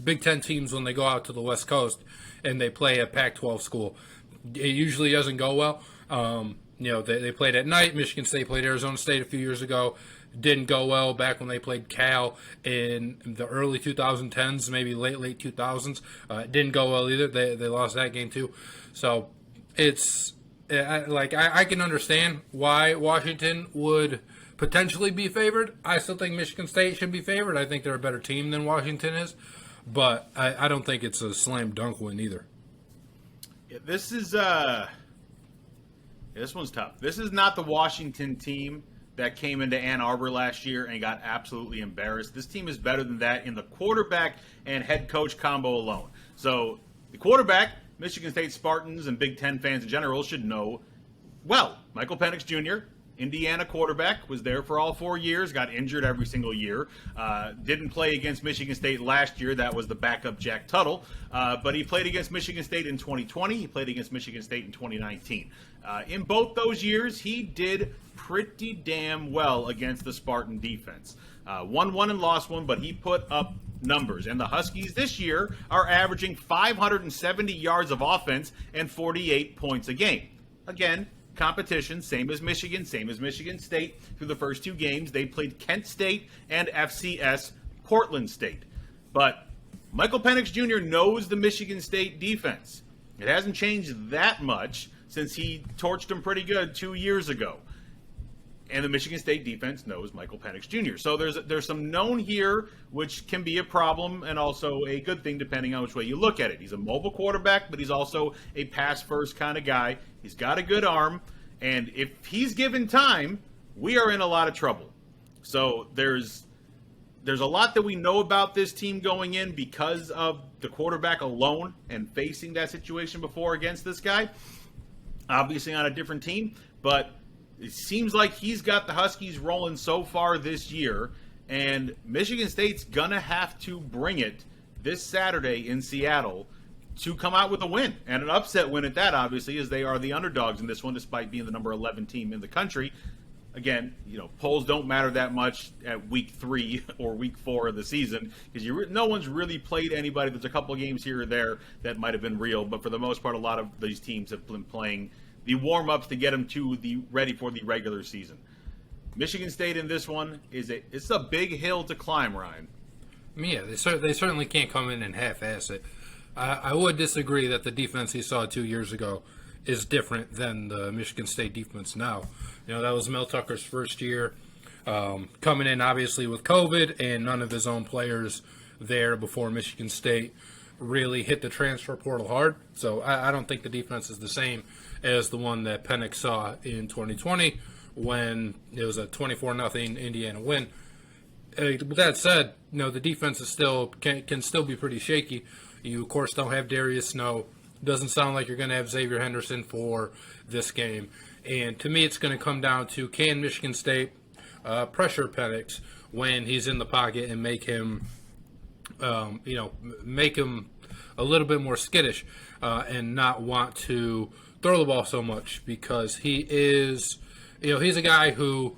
Big Ten teams, when they go out to the West Coast and they play a Pac-12 school, it usually doesn't go well. They played at night. Michigan State played Arizona State a few years ago. Didn't go well back when they played Cal in the early 2010s, maybe late 2000s. Didn't go well either. They lost that game too. So I can understand why Washington would potentially be favored. I still think Michigan State should be favored. I think they're a better team than Washington is, but I don't think it's a slam dunk win either. Yeah, this one's tough. This is not the Washington team that came into Ann Arbor last year and got absolutely embarrassed. This team is better than that in the quarterback and head coach combo alone. So the quarterback, Michigan State Spartans and Big Ten fans in general should know well. Michael Penix Jr., Indiana quarterback, was there for all 4 years, got injured every single year. Didn't play against Michigan State last year. That was the backup Jack Tuttle. But he played against Michigan State in 2020. He played against Michigan State in 2019. In both those years, he did pretty damn well against the Spartan defense. Won one and lost one, but he put up numbers. And the Huskies this year are averaging 570 yards of offense and 48 points a game. Again, competition, same as Michigan State through the first two games. They played Kent State and FCS Portland State. But Michael Penix Jr. knows the Michigan State defense. It hasn't changed that much since he torched them pretty good 2 years ago. And the Michigan State defense knows Michael Penix Jr. So there's some known here, which can be a problem and also a good thing depending on which way you look at it. He's a mobile quarterback, but he's also a pass-first kind of guy. He's got a good arm, and if he's given time, we are in a lot of trouble. So there's a lot that we know about this team going in because of the quarterback alone and facing that situation before against this guy. Obviously on a different team, but it seems like he's got the Huskies rolling so far this year, and Michigan State's going to have to bring it this Saturday in Seattle to come out with a win, and an upset win at that, obviously, as they are the underdogs in this one, despite being the number 11 team in the country. Again, polls don't matter that much at week 3 or week 4 of the season because no one's really played anybody. There's a couple of games here or there that might have been real, but for the most part, a lot of these teams have been playing the warm-ups to get them to the ready for the regular season. Michigan State in this one it's a big hill to climb, Ryan. Yeah, they certainly can't come in and half-ass it. I would disagree that the defense he saw 2 years ago is different than the Michigan State defense now. That was Mel Tucker's first year, coming in obviously with COVID and none of his own players there before Michigan State really hit the transfer portal hard. So I don't think the defense is the same as the one that Penix saw in 2020 when it was a 24-0 Indiana win. With that said, the defense is can still be pretty shaky. You, of course, don't have Darius Snow. Doesn't sound like you're going to have Xavier Henderson for this game. And to me, it's going to come down to, can Michigan State pressure Penix when he's in the pocket and make him make him a little bit more skittish and not want to throw the ball so much, because he is, he's a guy who,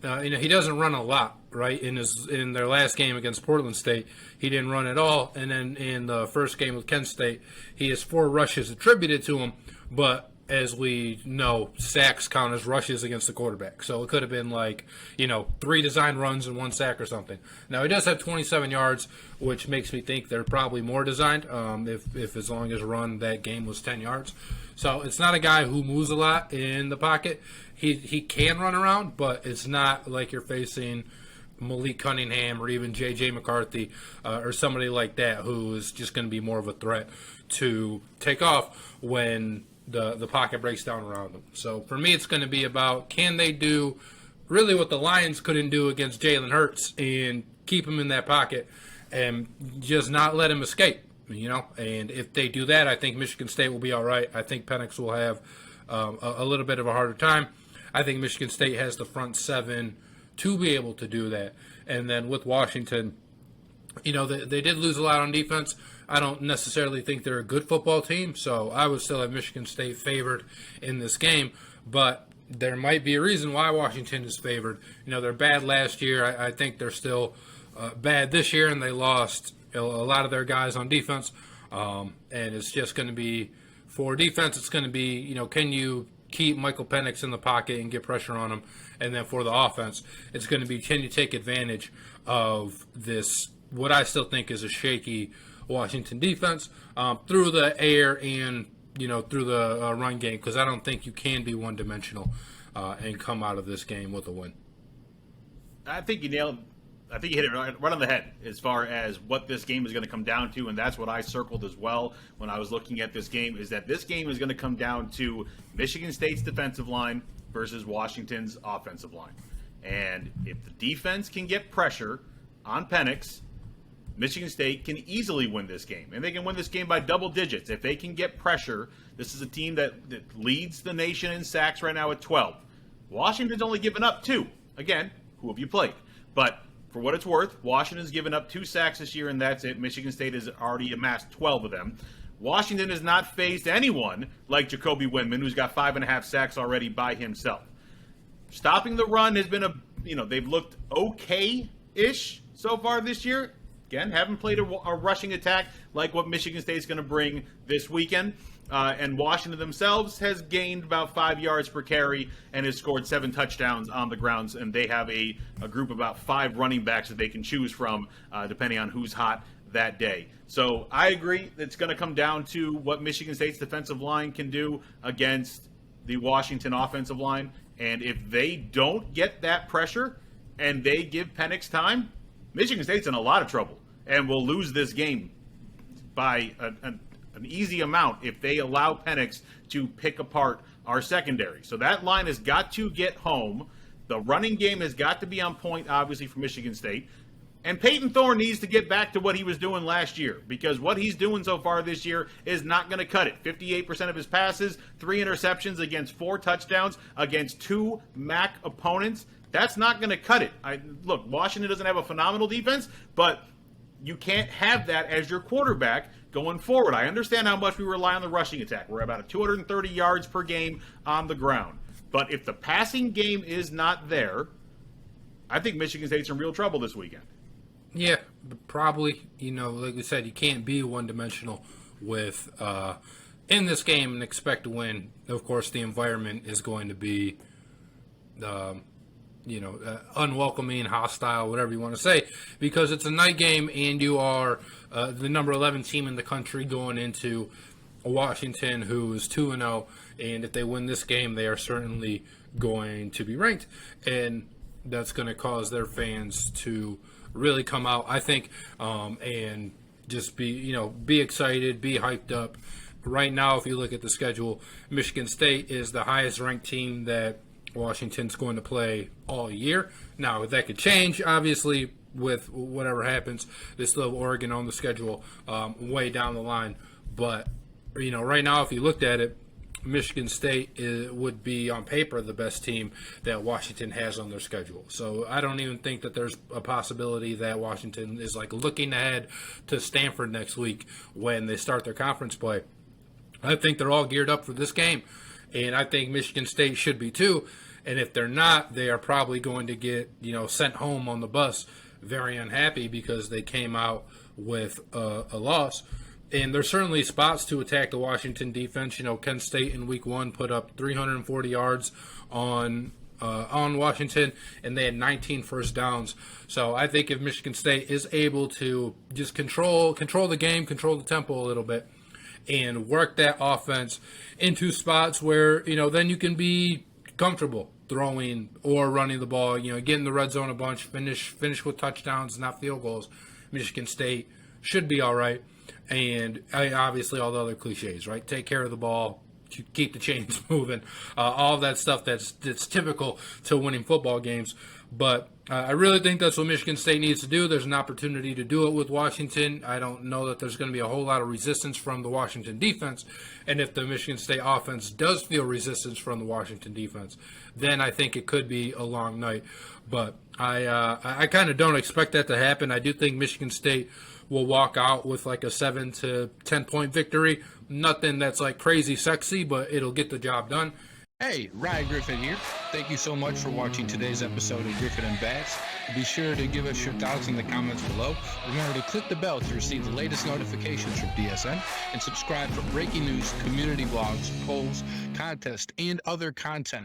he doesn't run a lot, right? In their last game against Portland State, he didn't run at all, and then in the first game with Kent State, he has 4 rushes attributed to him, but as we know, sacks count as rushes against the quarterback. So it could have been 3 designed runs and 1 sack or something. Now, he does have 27 yards, which makes me think they're probably more designed if as long as run that game was 10 yards. So it's not a guy who moves a lot in the pocket. He can run around, but it's not like you're facing Malik Cunningham or even J.J. McCarthy or somebody like that who is just going to be more of a threat to take off when the pocket breaks down around them. So for me, it's going to be about, can they do really what the Lions couldn't do against Jalen Hurts and keep him in that pocket and just not let him escape, And if they do that, I think Michigan State will be all right. I think Penix will have a little bit of a harder time. I think Michigan State has the front 7 to be able to do that. And then with Washington, they did lose a lot on defense. I don't necessarily think they're a good football team, so I would still have Michigan State favored in this game. But there might be a reason why Washington is favored. They're bad last year. I think they're still bad this year, and they lost, a lot of their guys on defense, and it's just going to be, for defense, it's going to be, can you keep Michael Penix in the pocket and get pressure on him? And then for the offense, it's going to be, can you take advantage of this, what I still think is a shaky Washington defense, through the air and, through the run game, because I don't think you can be one-dimensional and come out of this game with a win. I think you nailed. I think you hit it right on the head as far as what this game is going to come down to, and that's what I circled as well when I was looking at this game, is that this game is going to come down to Michigan State's defensive line versus Washington's offensive line. And if the defense can get pressure on Penix, Michigan State can easily win this game. And they can win this game by double digits. If they can get pressure, this is a team that leads the nation in sacks right now at 12. Washington's only given up 2. Again, who have you played? But for what it's worth, Washington's given up 2 sacks this year, and that's it. Michigan State has already amassed 12 of them. Washington has not faced anyone like Jacoby Windman, who's got 5.5 sacks already by himself. Stopping the run has been they've looked okay-ish so far this year. Again, haven't played a rushing attack like what Michigan State's going to bring this weekend. And Washington themselves has gained about 5 yards per carry and has scored 7 touchdowns on the grounds. And they have a group of about 5 running backs that they can choose from, depending on who's hot that day. So I agree it's going to come down to what Michigan State's defensive line can do against the Washington offensive line. And if they don't get that pressure and they give Penix time, Michigan State's in a lot of trouble and will lose this game by an easy amount if they allow Penix to pick apart our secondary. So that line has got to get home. The running game has got to be on point, obviously, for Michigan State. And Peyton Thorne needs to get back to what he was doing last year, because what he's doing so far this year is not going to cut it. 58% of his passes, 3 interceptions against 4 touchdowns against 2 MAC opponents. That's not going to cut it. Look, Washington doesn't have a phenomenal defense, but you can't have that as your quarterback going forward. I understand how much we rely on the rushing attack. We're about 230 yards per game on the ground. But if the passing game is not there, I think Michigan State's in real trouble this weekend. Yeah, probably. Like we said, you can't be one-dimensional with in this game and expect to win. Of course, the environment is going to be unwelcoming, hostile, whatever you want to say, because it's a night game and you are the number 11 team in the country going into Washington, who is 2-0, and if they win this game, they are certainly going to be ranked, and that's going to cause their fans to really come out, I think, and just be excited, be hyped up. Right now, if you look at the schedule, Michigan State is the highest ranked team that Washington's going to play all year. Now, that could change, obviously, with whatever happens. They still have Oregon on the schedule way down the line. But, right now, if you looked at it, Michigan State would be, on paper, the best team that Washington has on their schedule. So I don't even think that there's a possibility that Washington is, looking ahead to Stanford next week when they start their conference play. I think they're all geared up for this game, and I think Michigan State should be too. And if they're not, they are probably going to get, sent home on the bus very unhappy because they came out with a loss. And there's certainly spots to attack the Washington defense. Kent State in week 1 put up 340 yards on Washington, and they had 19 first downs. So I think if Michigan State is able to just control the game, control the tempo a little bit, and work that offense into spots where, then you can be comfortable throwing or running the ball, get in the red zone a bunch, finish with touchdowns, not field goals. Michigan State should be all right. And obviously all the other cliches, right? Take care of the ball, keep the chains moving, all of that stuff that's typical to winning football games. But I really think that's what Michigan State needs to do. There's an opportunity to do it with Washington. I don't know that there's going to be a whole lot of resistance from the Washington defense. And if the Michigan State offense does feel resistance from the Washington defense, then I think it could be a long night. But I kind of don't expect that to happen. I do think Michigan State will walk out with a 7 to 10 point victory. Nothing that's crazy sexy, but it'll get the job done. Hey, Ryan Griffin here. Thank you so much for watching today's episode of Griffin and Bass. Be sure to give us your thoughts in the comments below. Remember to click the bell to receive the latest notifications from DSN and subscribe for breaking news, community blogs, polls, contests, and other content.